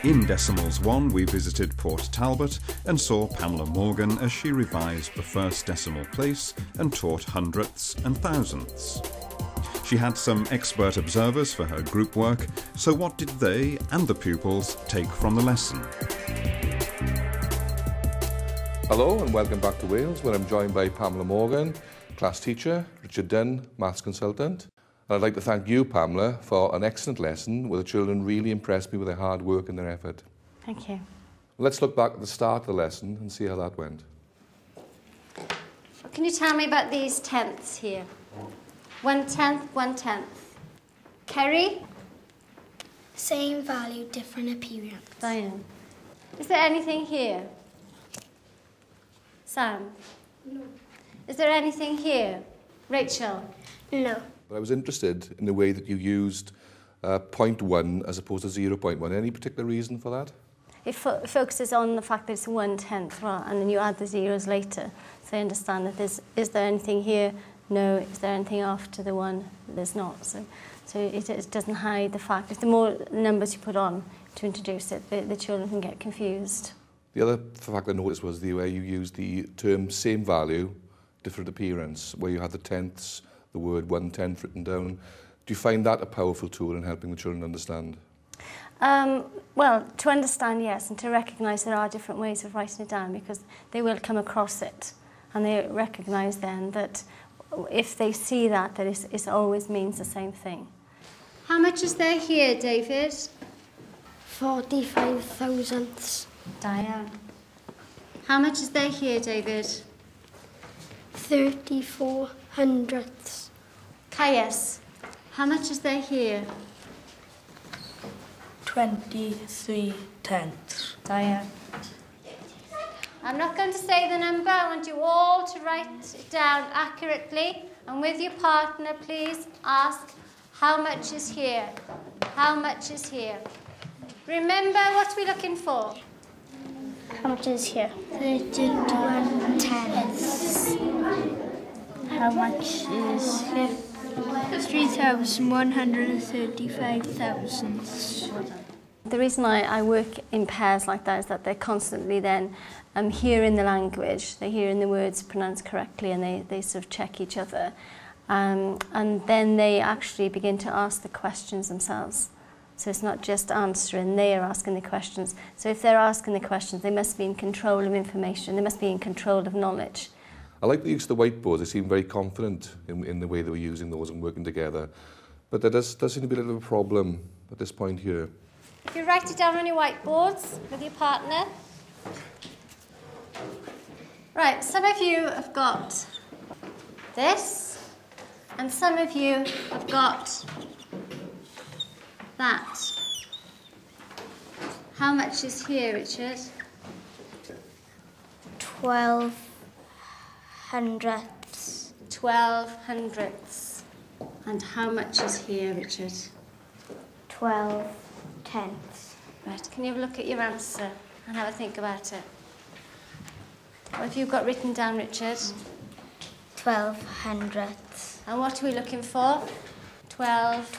In Decimals 1, we visited Port Talbot and saw Pamela Morgan as she revised the first decimal place and taught hundredths and thousandths. She had some expert observers for her group work, so what did they and the pupils take from the lesson? Hello and welcome back to Wales, where I'm joined by Pamela Morgan, class teacher, Richard Dunn, maths consultant. And I'd like to thank you, Pamela, for an excellent lesson where the children really impressed me with their hard work and their effort. Thank you. Let's look back at the start of the lesson and see how that went. Can you tell me about these tenths here? 1/10, 1/10. Kerry? Same value, different appearance. Diane? Is there anything here? Sam? No. Is there anything here? Rachel? No. But I was interested in the way that you used 0.1 as opposed to 0.1. Any particular reason for that? It focuses on the fact that it's 1/10, well, and then you add the zeros later. So I understand that is there anything here? No. Is there anything after the 1? There's not. So it doesn't hide the fact. If the more numbers you put on to introduce it, the children can get confused. The other fact I noticed was the way you used the term same value, different appearance, where you had the tenths, the word 1/10 written down. Do you find that a powerful tool in helping the children understand? Well, to understand, yes, and to recognise there are different ways of writing it down, because they will come across it and they recognise then that if they see that it always means the same thing. How much is there here, David? 45 thousandths. Diane. How much is there here, David? 34 hundredths. Caius. How much is there here? 23 tenths. Diane. I'm not going to say the number. I want you all to write it down accurately. And with your partner, please ask, how much is here? How much is here? Remember, what are we looking for? How much is here? 31 tenths. How much is here? 3,135 thousandths. The reason I work in pairs like that is that they're constantly then hearing the language, they're hearing the words pronounced correctly, and they sort of check each other. And then they actually begin to ask the questions themselves. So it's not just answering, they are asking the questions. So if they're asking the questions, they must be in control of information, they must be in control of knowledge. I like the use of the whiteboards. They seem very confident in the way they were using those and working together. But there does seem to be a little bit of a problem at this point here. If you write it down on your whiteboards with your partner. Right, some of you have got this, and some of you have got that. How much is here, Richard? 12 hundredths. 12 hundredths. And how much is here, Richard? 12 tenths. Right, can you have a look at your answer and have a think about it? What have you got written down, Richard? 12 hundredths. And what are we looking for? 12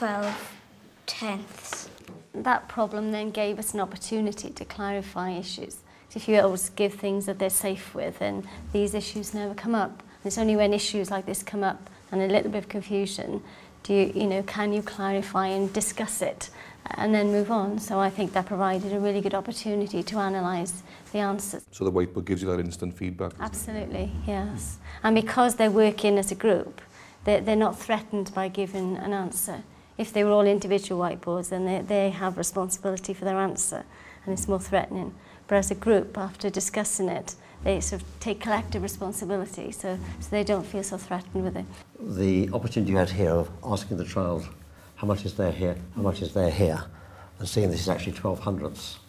tenths. That problem then gave us an opportunity to clarify issues. If you always give things that they're safe with, then these issues never come up. And it's only when issues like this come up and a little bit of confusion, can you clarify and discuss it and then move on. So I think that provided a really good opportunity to analyse the answers. So the whiteboard gives you that instant feedback? Absolutely, yes. And because they're working as a group, they're not threatened by giving an answer. If they were all individual whiteboards, then they have responsibility for their answer, and it's more threatening. But as a group, after discussing it, they sort of take collective responsibility, so they don't feel so threatened with it. The opportunity you had here of asking the child, how much is there here, how much is there here, and seeing this is actually 12 hundredths,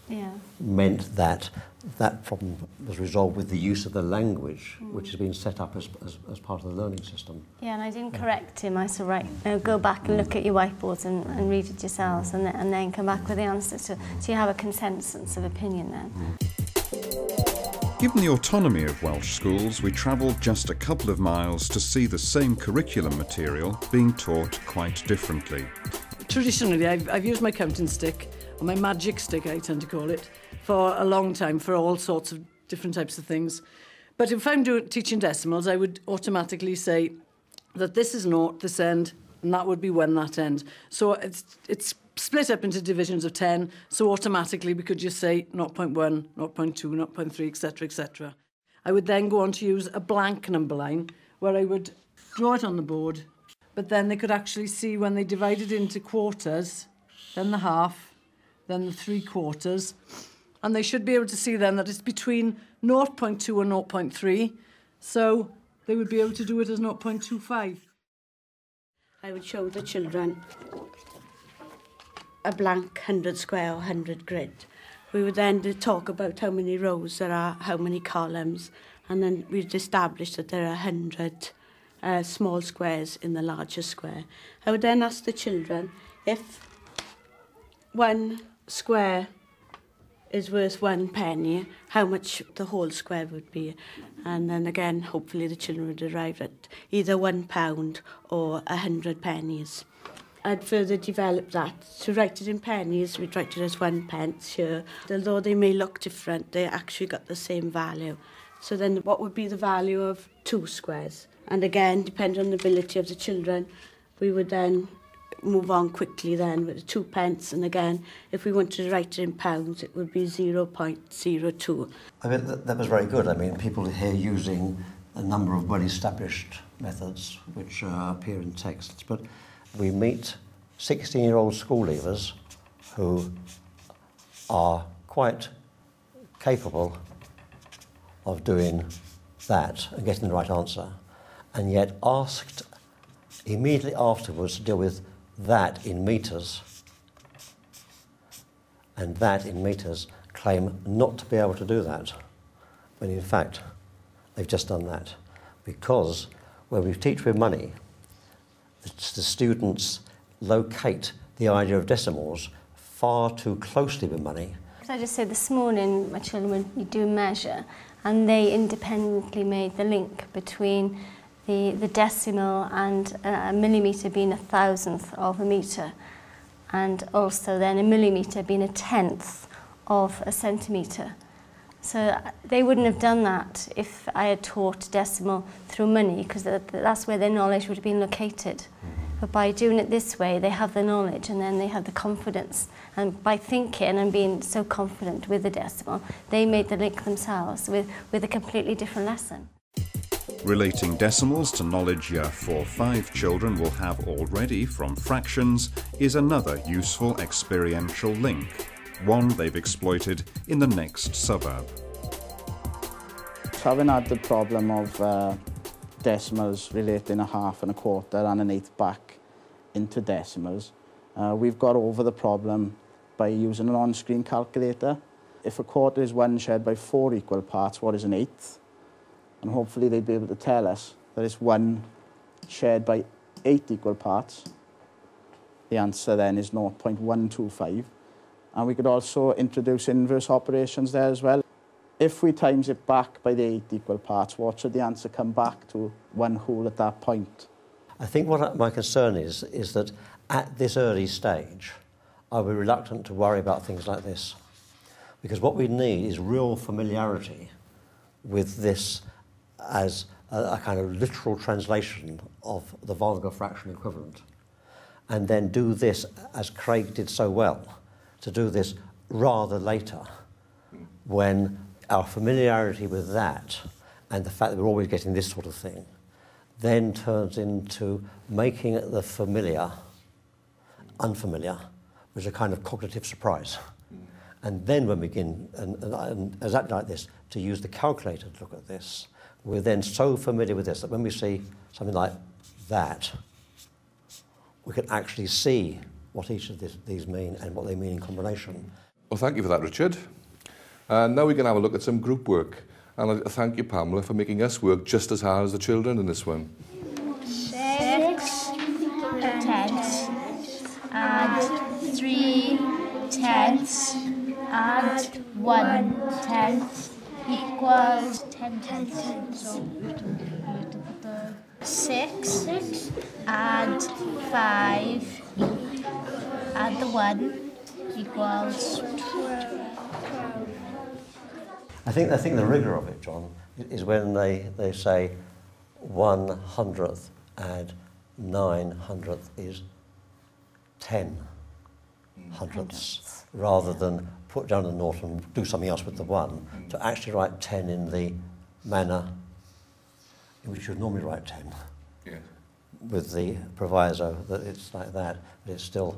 meant that that problem was resolved with the use of the language, which has been set up as part of the learning system. Yeah, and I didn't correct him. I said, right, now go back and look at your whiteboards and read it yourselves, and then come back with the answer. So you have a consensus of opinion then. Given the autonomy of Welsh schools, we travelled just a couple of miles to see the same curriculum material being taught quite differently. Traditionally, I've used my counting stick or my magic stick, I tend to call it, for a long time, for all sorts of different types of things. But if I'm teaching decimals, I would automatically say that this is 0, this end, and that would be 1, that end. So it's split up into divisions of 10, so automatically we could just say 0.1, 0.2, 0.3, etc., etc. I would then go on to use a blank number line, where I would draw it on the board, but then they could actually see when they divided into quarters, then the half, then the 3/4, and they should be able to see then that it's between 0.2 and 0.3, so they would be able to do it as 0.25. I would show the children a blank 100 square or 100 grid. We would then talk about how many rows there are, how many columns, and then we'd establish that there are 100 small squares in the larger square. I would then ask the children if 1 square is worth 1 penny, how much the whole square would be. And then again, hopefully the children would arrive at either £1 or 100 pennies. I'd further develop that. To write it in pennies, we'd write it as 1 pence here. Although they may look different, they actually got the same value. So then what would be the value of 2 squares? And again, depending on the ability of the children, we would then move on quickly then with 2 pence. And again, if we wanted to write it in pounds, it would be 0.02. I mean, that was very good. I mean, people here using a number of well-established methods which appear in texts, but we meet 16-year-old school leavers who are quite capable of doing that and getting the right answer, and yet asked immediately afterwards to deal with that in metres, and that in metres claim not to be able to do that, when in fact they've just done that. Because when we teach with money, the students locate the idea of decimals far too closely with money. I just said this morning my children would do a measure, and they independently made the link between the decimal and a millimetre being 1,000th of a metre, and also then a millimetre being 1/10th of a centimetre. So they wouldn't have done that if I had taught decimal through money, because that's where their knowledge would have been located. But by doing it this way, they have the knowledge and then they have the confidence. And by thinking and being so confident with the decimal, they made the link themselves with a completely different lesson. Relating decimals to knowledge Year 4-5 children will have already from fractions is another useful experiential link, one they've exploited in the next suburb. Having had the problem of decimals relating a half and a quarter and an eighth back into decimals, we've got over the problem by using an on-screen calculator. If a quarter is 1 shared by 4 equal parts, what is an eighth? And hopefully they'd be able to tell us that it's 1 shared by 8 equal parts. The answer then is 0.125. And we could also introduce inverse operations there as well. If we times it back by the 8 equal parts, what should the answer come back to 1 whole at that point? I think what my concern is that at this early stage, I'll be reluctant to worry about things like this. Because what we need is real familiarity with this as a kind of literal translation of the vulgar fraction equivalent. And then do this, as Craig did so well, to do this rather later, when our familiarity with that and the fact that we're always getting this sort of thing then turns into making the familiar unfamiliar, which is a kind of cognitive surprise. And then when we begin, and exactly like this, to use the calculator to look at this, we're then so familiar with this that when we see something like that, we can actually see what each of these mean and what they mean in combination. Well, thank you for that, Richard. Now we can have a look at some group work. And I thank you, Pamela, for making us work just as hard as the children in this one. 6 tenths and 3 tenths and 1 tenth equals 10 tenths. So we have to put the 6 and 5 and the 1 equals 12. I think the rigour of it, John, is when they say 100th add 900th is 10 hundredths, rather than put down a naught and do something else with the 1, to actually write 10 in the manner in which you'd normally write 10, Yes. with the proviso that it's like that, but it's still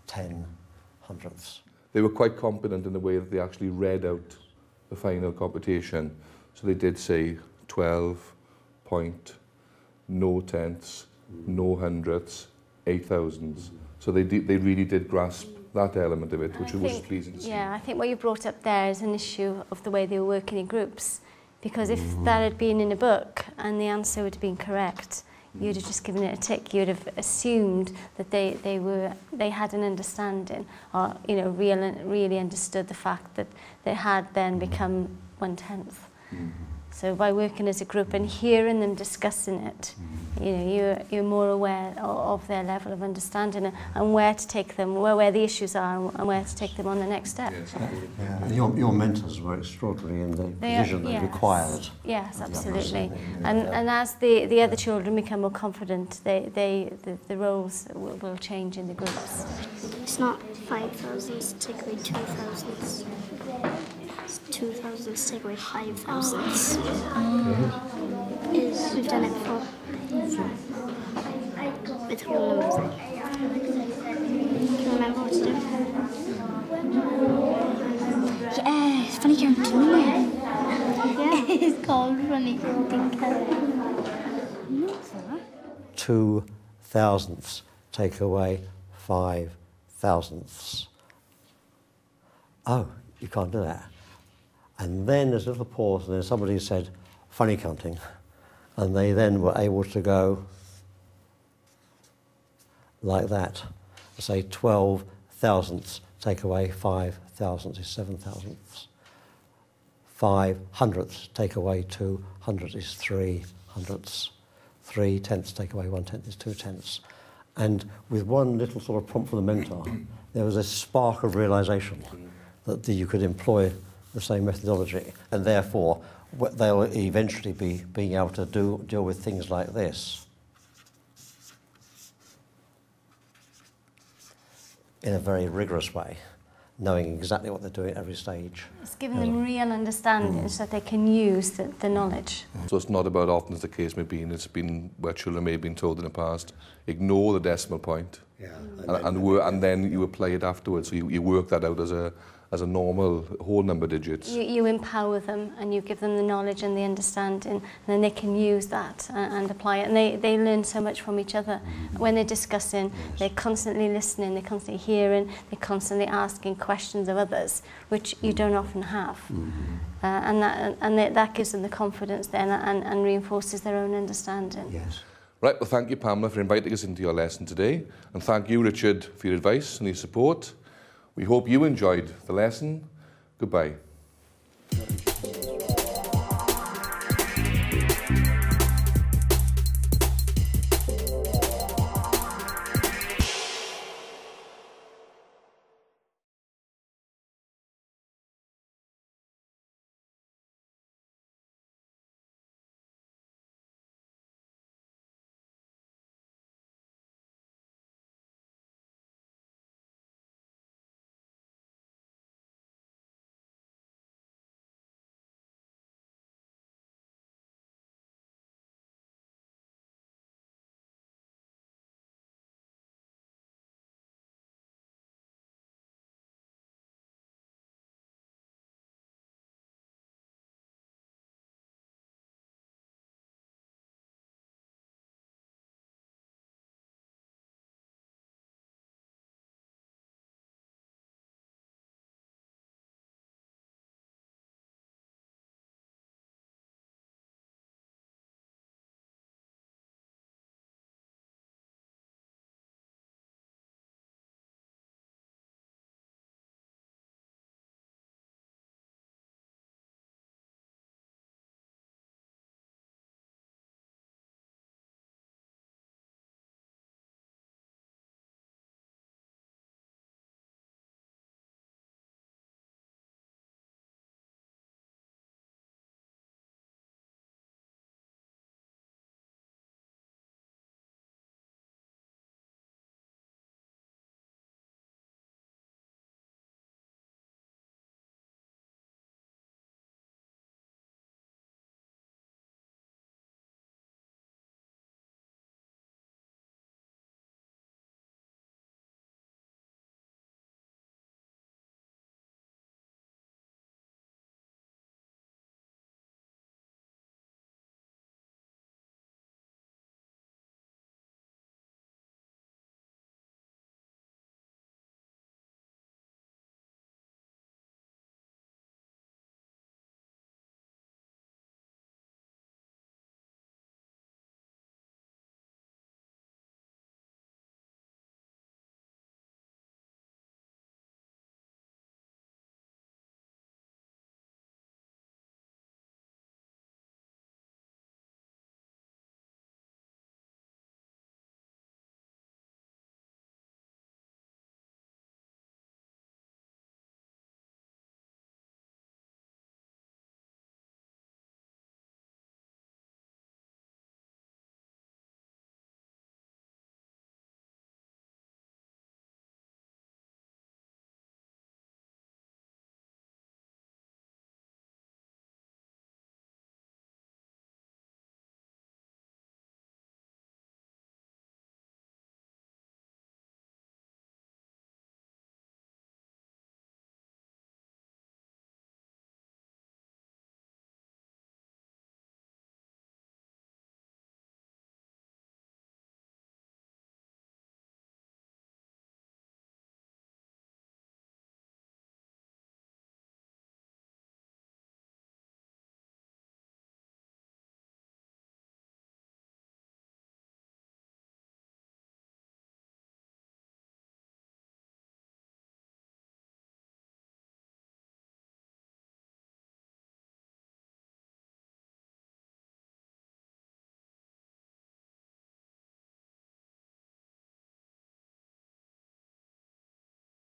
10 hundredths. They were quite competent in the way that they actually read out the final computation. So they did say 12 point, no tenths, no hundredths, 8 thousandths. So they really did grasp that element of it, which was pleasing to see. Yeah, I think what you brought up there is an issue of the way they were working in groups. Because if that had been in a book and the answer would have been correct, you'd have just given it a tick. You'd have assumed that they had an understanding, or really understood the fact that they had then become 1/10. So by working as a group and hearing them discussing it, you're more aware of their level of understanding and where to take them, where the issues are, and where to take them on the next step. Yes, your mentors were extraordinary in the vision they required. Yes, absolutely. And as the other children become more confident, the roles will change in the groups. It's not 5 thousandths, take away 2 thousandths. 2 thousandths, take away 5 thousandths. We've done it before. With whole numbers. Can you remember what to do? Yeah, it's funny counting, isn't it? Yeah. It's called funny counting. 2 thousandths take away 5 thousandths. Oh, you can't do that. And then there's a little pause, and then somebody said, funny counting. And they then were able to go like that. Say 12 thousandths take away 5 thousandths is 7 thousandths. 5 hundredths take away 2 hundredths is 3 hundredths. 3 tenths take away 1 tenth is 2 tenths. And with one little sort of prompt from the mentor, there was a spark of realisation that you could employ the same methodology, and therefore they'll eventually be being able to deal with things like this in a very rigorous way, knowing exactly what they're doing at every stage. It's giving them real understanding so that they can use the knowledge. So it's not about, often as the case may be, it's been where children may have been told in the past, ignore the decimal point, and then you apply it afterwards. So you work that out as a normal whole number digits. You empower them and you give them the knowledge and the understanding, and then they can use that and apply it. And they learn so much from each other. When they're discussing, they're constantly listening, they're constantly hearing, they're constantly asking questions of others, which you don't often have. And that gives them the confidence then and reinforces their own understanding. Yes. Right, well thank you Pamela for inviting us into your lesson today, and thank you Richard for your advice and your support. We hope you enjoyed the lesson. Goodbye.